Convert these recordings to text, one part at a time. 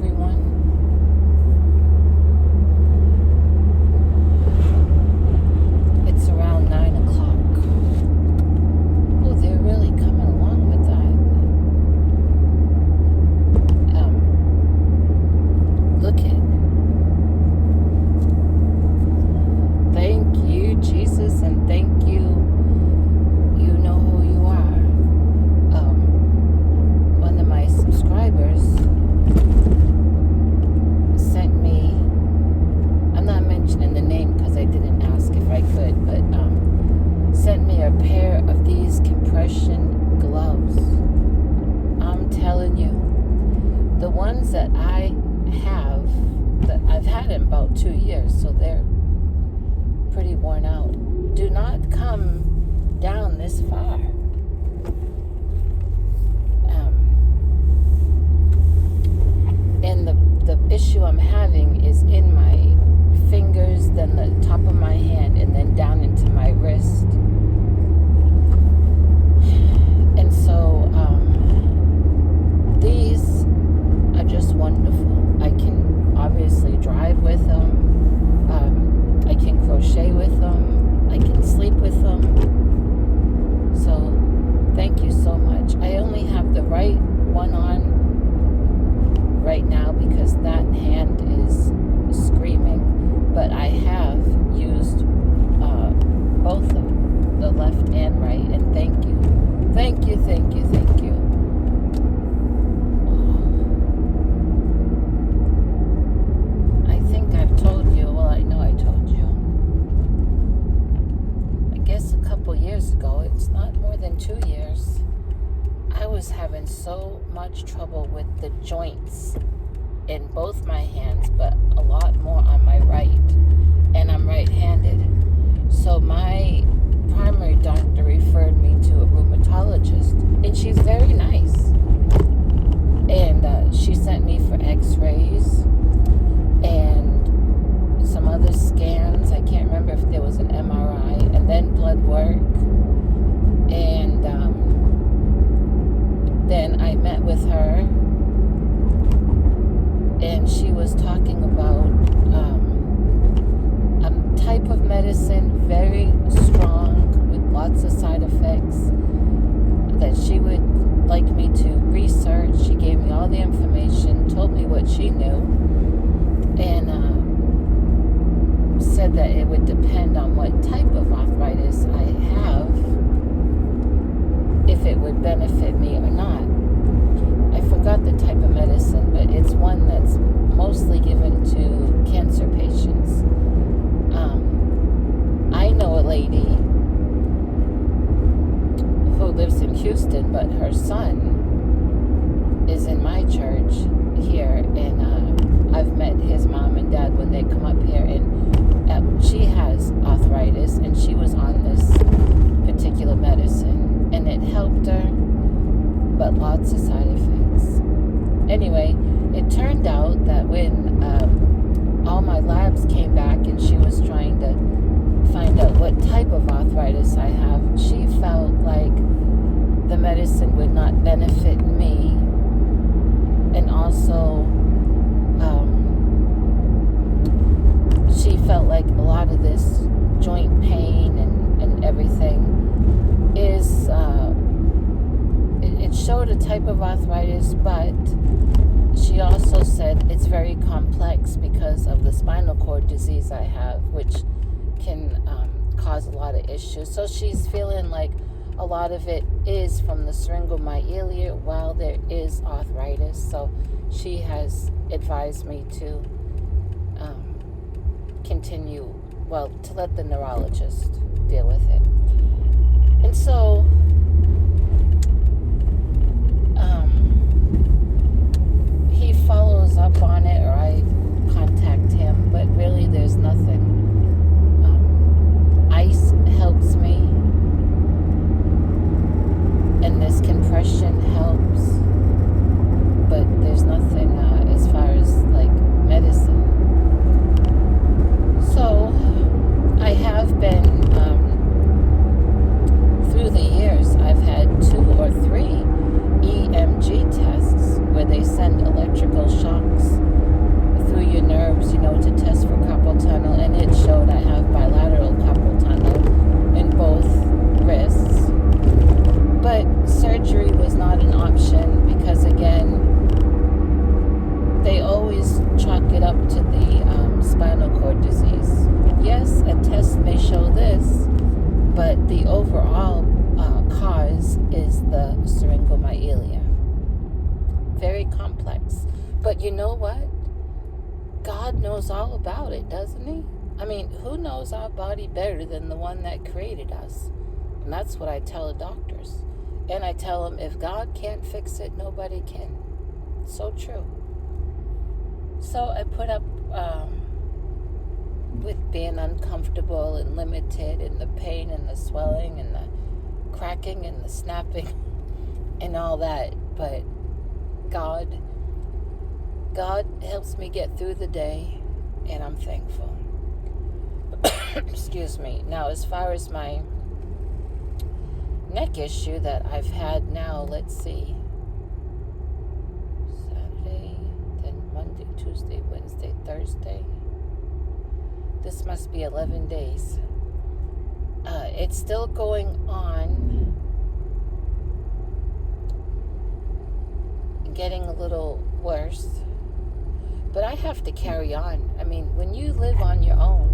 everyone. It's around 9 o'clock. Oh, they're really coming along with that. Look at. Thank you, Jesus, and thank you. You know who you are. One of my subscribers sent me, I'm not mentioning the name because I didn't ask if I could, but sent me a pair of these compression gloves. I'm telling you, the ones that I have, that I've had in about 2 years, so they're pretty worn out, do not come down this far. And the issue I'm having is in my fingers, then the top of my hand, and then down into my wrist. And so these are just wonderful. I can obviously drive with them. I can crochet with them. I can sleep with them. So thank you so much. I only have the right one on right now because that hand is screaming, but I have used both of the left and right, and thank you. Thank you, thank you, thank you. I think I've told you, well, I know I told you. I guess a couple years ago, it's not more than 2 years, I was having so much trouble with the joints in both my hands, but a lot more on my right, and I'm right-handed. So my primary doctor referred me to a rheumatologist, and she's very nice. And she sent me for x-rays and some other scans. I can't remember if there was an MRI, and then blood work. And then I met with her, and she was talking about a type of medicine, very strong, with lots of side effects, that she would like me to research. She gave me all the information, told me what she knew, and said that it would depend on what type of arthritis I have, if it would benefit me or not. I forgot the type of medicine, but it's one that's mostly given to cancer patients. I know a lady who lives in Houston, but her son is in my church here, and I've met his mom and dad when they come up here, and she has arthritis, and she was on this particular medicine, and it helped her, but lots of side effects. Anyway, it turned out that when all my labs came back and she was trying to find out what type of arthritis I have, she felt like the medicine would not benefit me, and also she felt like a lot of this joint pain and everything is it showed a type of arthritis, but she also said it's very complex because of the spinal cord disease I have, which can cause a lot of issues. So she's feeling like a lot of it is from the syringomyelia while there is arthritis. So she has advised me to to let the neurologist deal with it. And so he follows up on it, or I contact him, but really there's nothing. Ice helps me, and this compression helps, but there's nothing as far as like medicine. So I have been through the years complex. But you know what? God knows all about it, doesn't he? I mean, who knows our body better than the one that created us? And that's what I tell the doctors. And I tell them, if God can't fix it, nobody can. So true. So I put up with being uncomfortable and limited, and the pain and the swelling and the cracking and the snapping and all that. But God helps me get through the day, and I'm thankful. Excuse me. Now, as far as my neck issue that I've had now, let's see, Saturday, then Monday, Tuesday, Wednesday, Thursday. This must be 11 days. It's still going on, getting a little worse, but I have to carry on. I mean, when you live on your own,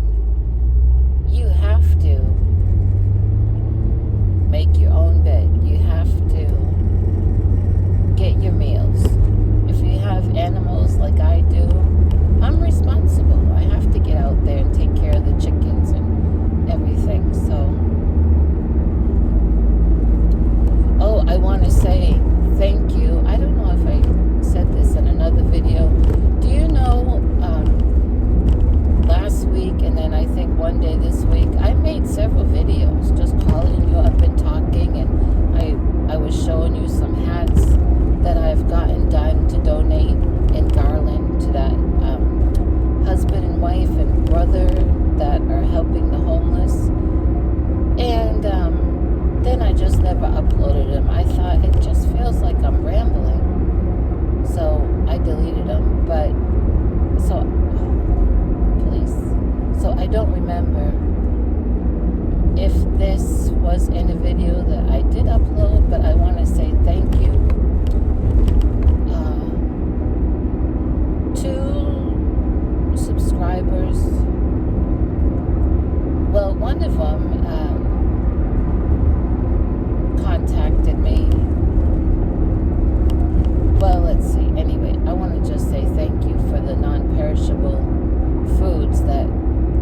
you have to make your own bed. You have to get your meals. If you have animals like I do, I'm responsible. I have to get out there and take care of the chickens and everything. So, I want to say thank you. I don't know if I said this in another video. Do you know, last week and then I think one day this week, I made several videos just calling you up and talking, and I was showing you some hats that I've gotten done to donate in Garland to that husband and wife and brother that are helping the homeless. And then I just never uploaded them. I thought it just feels like I'm rambling, so I deleted them. But so I don't remember if this was in a video that I did upload, but I want to say thank you to subscribers. Well, one of them contacted me. Well, let's see. Anyway, I want to just say thank you for the non-perishable foods that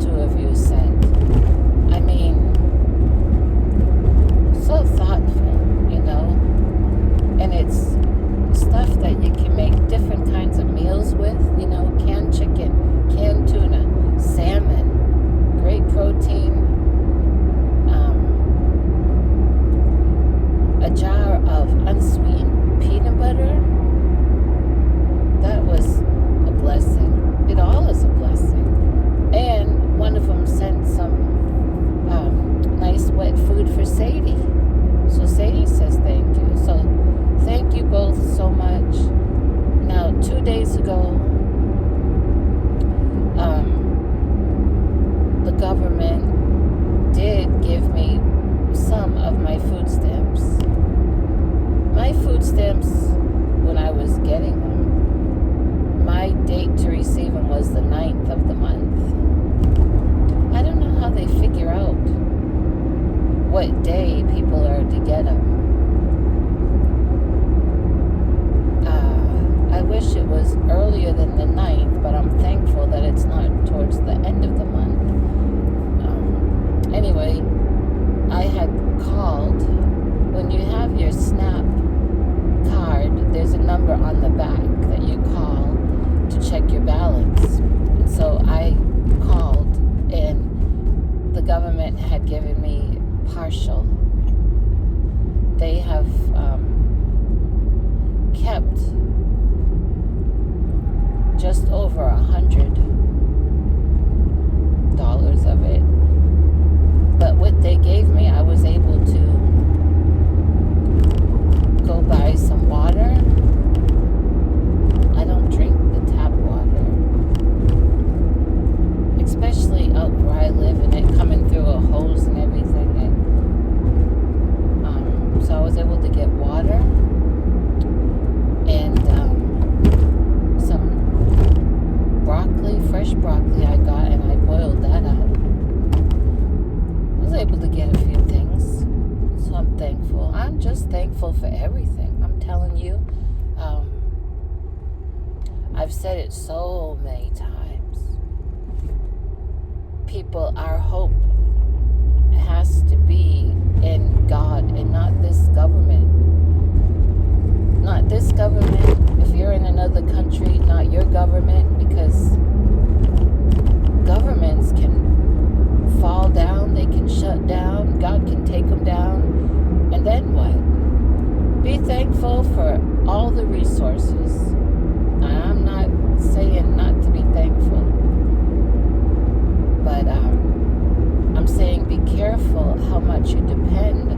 2 of you sent. I mean, so thoughtful, you know, and it's stuff that you can make different kinds of meals with, you know, canned chicken, canned tuna, salmon, great protein, a jar of unsweetened peanut butter. That was a blessing. It all is a blessing. And one of them sent some nice wet food for Sadie. So Sadie says thank you. So thank you both so much. Now, 2 days ago, the government did give me some of my food stamps. My food stamps, when I was getting them, my date to receive them was the 9th of the month. I don't know how they figure out what day people are to get them. I wish it was earlier than the 9th, but I'm thankful that it's not towards the end of the month. Anyway, I had called. When you have your SNAP card, there's a number on the back that you call to check your balance. And so I called, and the government had given me partial. They have kept just over $100 of it. But what they gave me, I was able to go buy some water. I don't drink the tap water, especially out where I live, and it coming through a hose and everything. And so I was able to get water and some broccoli, fresh broccoli I got, and I boiled that up. I was able to get a few things, so I'm thankful. I'm just thankful for everything. I'm telling you, I've said it so many times. People, our hope has to be in God and not this government. Not this government. If you're in another country, not your government, because governments can fall down, they can shut down, God can take them down, and then what? Be thankful for all the resources. I'm not saying not to be thankful, but I'm saying be careful how much you depend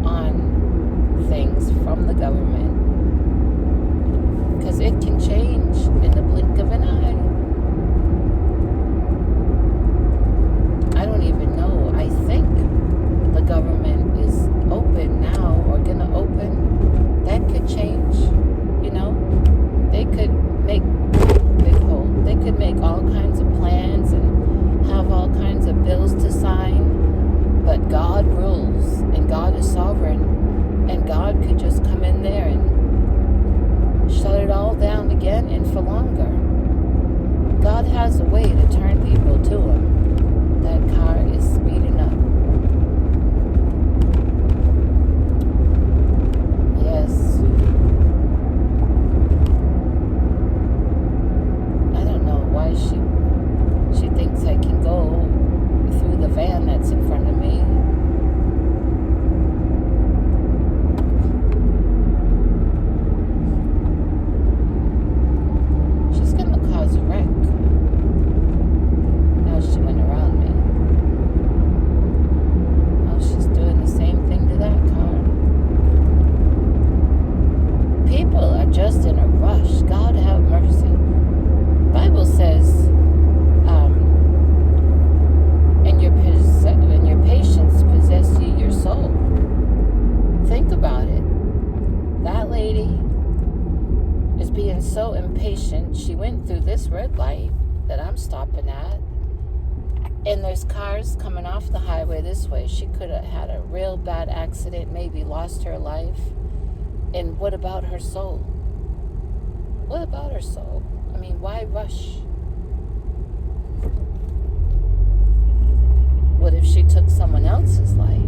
on things from the government, because it can change in the blink of an eye. I don't even know. I think the government is open now, or gonna open. That could change, you know. They could make they could make all kinds of plans and have all kinds of bills to sign, but God rules and God is sovereign, and God could just come in there and shut it all down again and for longer. God has a way to turn people to Him. That car is speeding up. Yes. I don't know why she thinks I can go through the van that's in front of me. She's gonna cause a wreck. Now she went around me. Oh, she's doing the same thing to that car. People are just in a rush. God have mercy. The Bible says, and your patience possess ye your soul. Think about it. That lady is being so impatient. She went through this red light that I'm stopping at, and there's cars coming off the highway this way. She could have had a real bad accident, maybe lost her life. And what about her soul? What about her soul? I mean, why rush? What if she took someone else's life?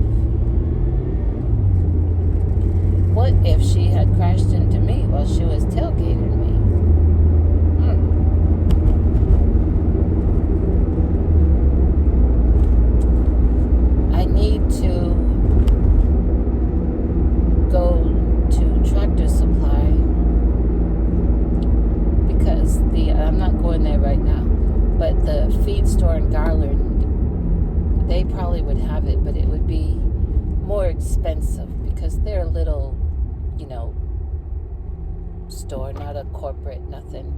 What if she had crashed into me while she was tailgating me? I need to go to Tractor Supply, because I'm not going there right now, but the feed store in Garland, they probably would have it, but it would be more expensive because they're a little, store, not a corporate, nothing.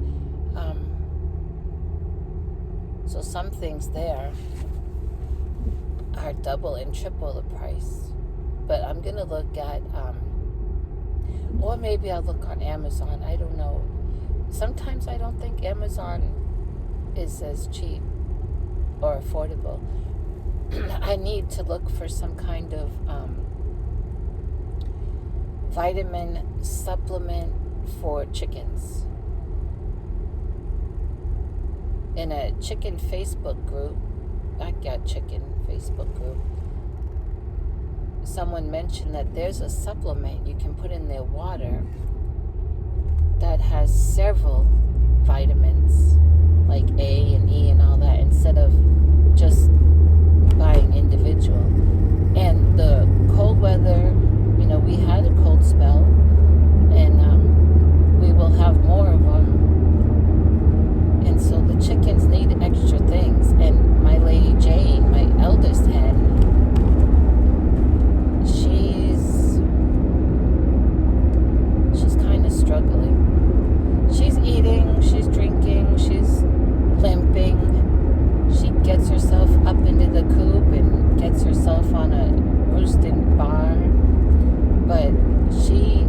So some things there are double and triple the price. But I'm going to look at, or maybe I'll look on Amazon. I don't know. Sometimes I don't think Amazon is as cheap or affordable. I need to look for some kind of vitamin supplement for chickens. In a chicken Facebook group, Backyard Chicken Facebook group, someone mentioned that there's a supplement you can put in their water that has several vitamins, like A and E and all that, instead of just buying individual. And the cold weather, we had a cold spell, and we will have more of them. And so the chickens need extra things. And my lady Jane, my eldest hen, she's kind of struggling. She's eating, she's drinking, she's limping. She gets herself up into the coop and gets herself on a roosting barn. But she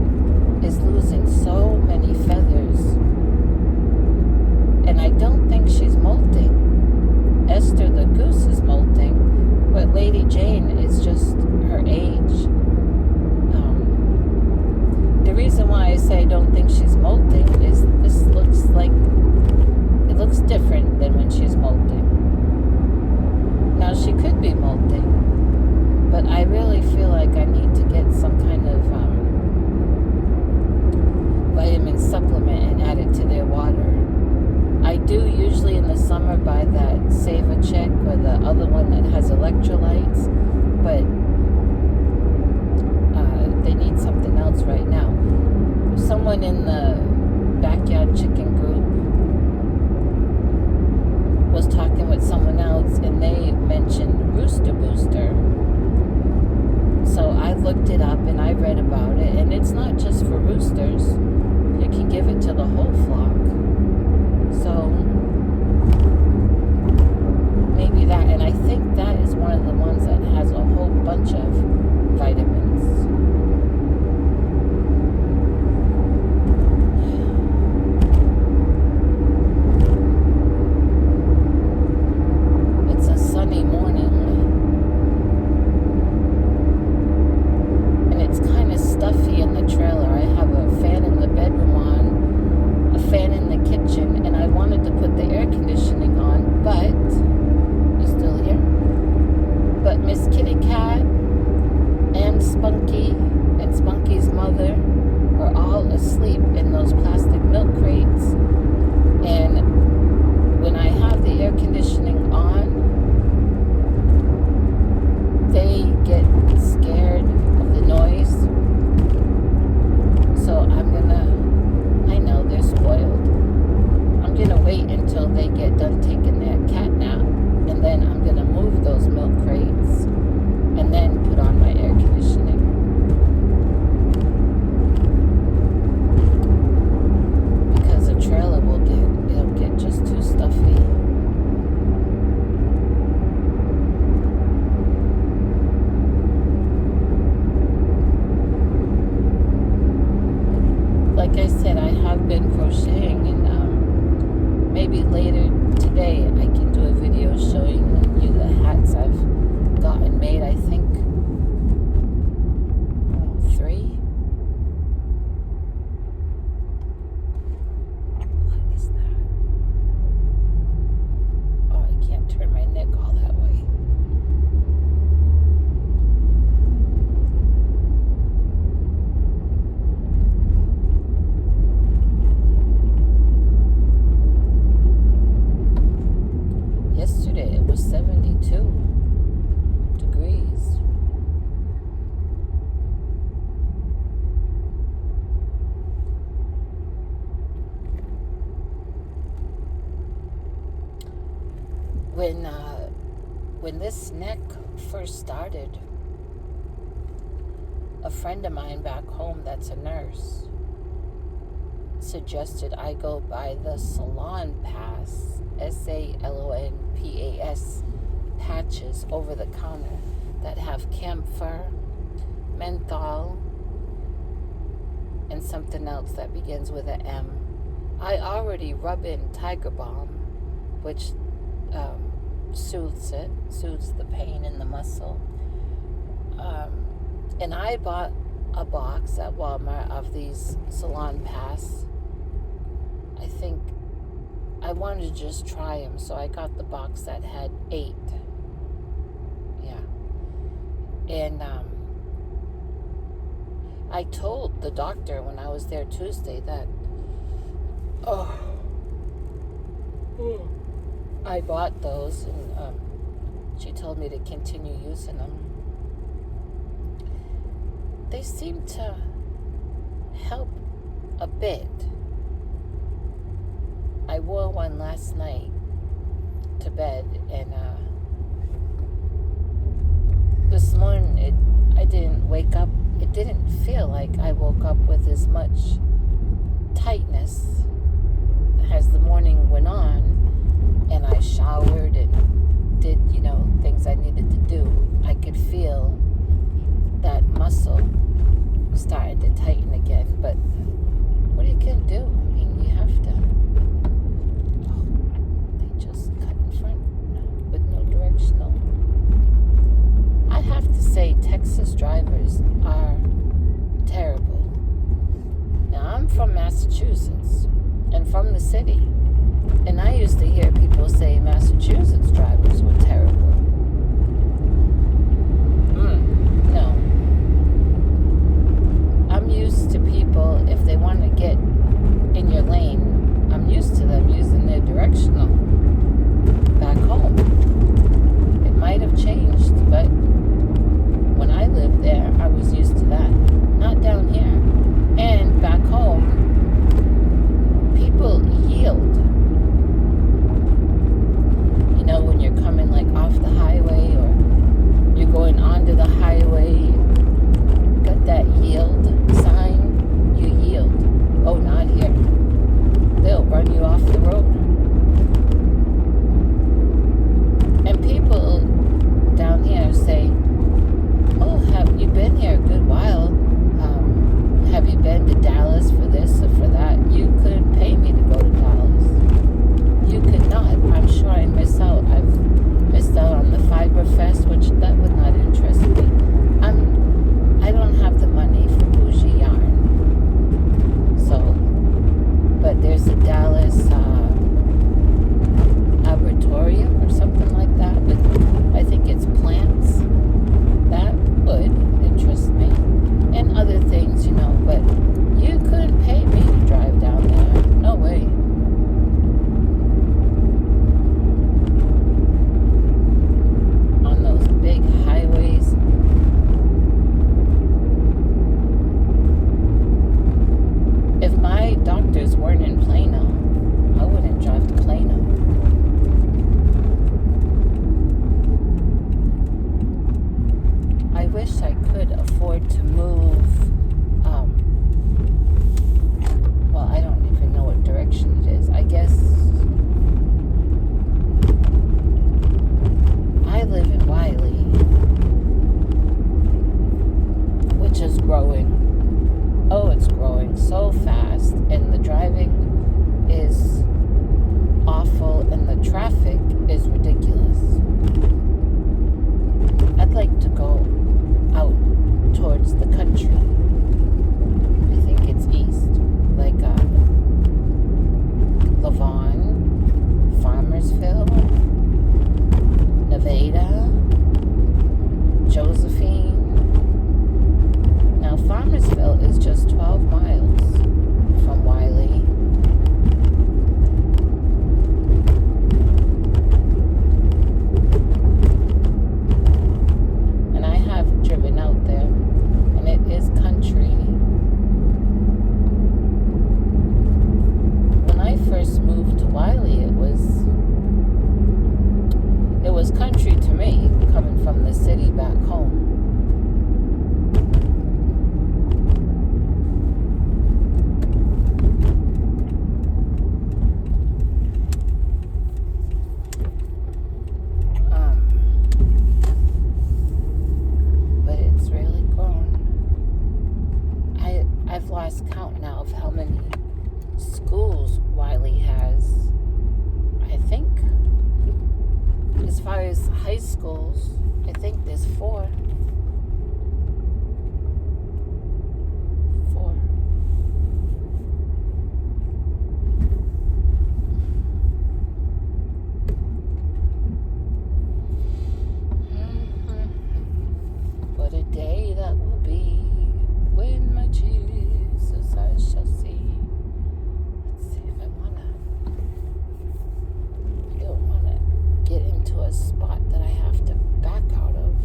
or buy that Save a Chick or the other one that has electrolytes, but they need something else right now. Someone in the Backyard Chicken group was talking with someone else, and they mentioned Rooster Booster. So I looked it up and I read about it, and it's not just for roosters. You can give it to the whole flock. So maybe that, and I think that is one of the ones that has a whole bunch of vitamins. It's a sunny morning, and it's kind of stuffy in the trailer. I have a fan in the bedroom on, a fan in the kitchen, and I wanted to put the air conditioning on, but still here. But Miss Kitty Cat and Spunky and Spunky's mother are all asleep in those plastic milk crates. And when I have the air conditioning on, they get scared of the noise. So I know they're spoiled. I'm gonna wait until they get done taking their cat nap, and then I'm going to move those milk crates and then put on my air conditioning. Because the trailer it'll get just too stuffy. Like I said, I have been crocheting, and maybe later today I can do a video showing you the hats I've gotten made. I think 3. What is that? Oh, I can't turn my neck all that way. Yesterday it was 72 degrees. When this neck first started, a friend of mine back home that's a nurse suggested I go buy the Salon Pass, SALONPAS patches over the counter that have camphor, menthol, and something else that begins with an M. I already rub in Tiger Balm, which soothes the pain in the muscle. And I bought a box at Walmart of these Salon Pass. I think I wanted to just try them, so I got the box that had 8. Yeah. And I told the doctor when I was there Tuesday that I bought those, and she told me to continue using them. They seem to help a bit. I wore one last night to bed, and this morning I didn't wake up. It didn't feel like I woke up with as much tightness as the morning went on, and I showered and did, things I needed to do. I could feel that muscle starting to tighten again, but what are you going to do? I mean, you have to. Oh, they just cut in front with no directional. I have to say, Texas drivers are terrible. Now, I'm from Massachusetts and from the city, and I used to hear people say Massachusetts drivers were terrible. No. I'm used to people, if they want to get in your lane, I'm used to them using their directional. weren't in Plano, I wouldn't drive to Plano. I wish I could afford to move. Well, I don't even know what direction it is. I guess I live in Wiley, which is growing. Oh, it's growing so fast, and the driving is awful, and the traffic is ridiculous. I'd like to go out towards the country. I think it's east, like Lavon, Farmersville, Nevada, Josephine. Now, Farmersville is just 12 miles from Wiley. And I have driven out there, and it is country. When I first moved to Wiley, it was country to me, coming from the city back home. But it's really grown. I've lost count now of how many schools Wiley has. I think, as far as high schools, I think there's 4. 4. What a day that will be when my Jesus I shall see. Let's see if I don't want to get into a spot that I have to back out of.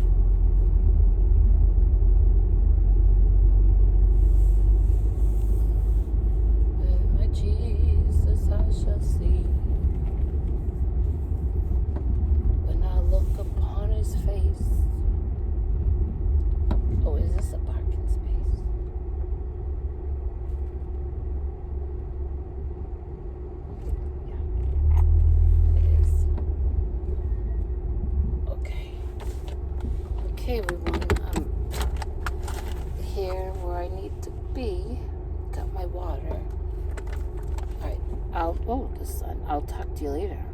When my Jesus I shall see. When I look upon his face. Oh, is this a parking space? Yeah, it is. Okay. Okay, everyone. I'm here where I need to be. Got my water. Alright. The sun. I'll talk to you later.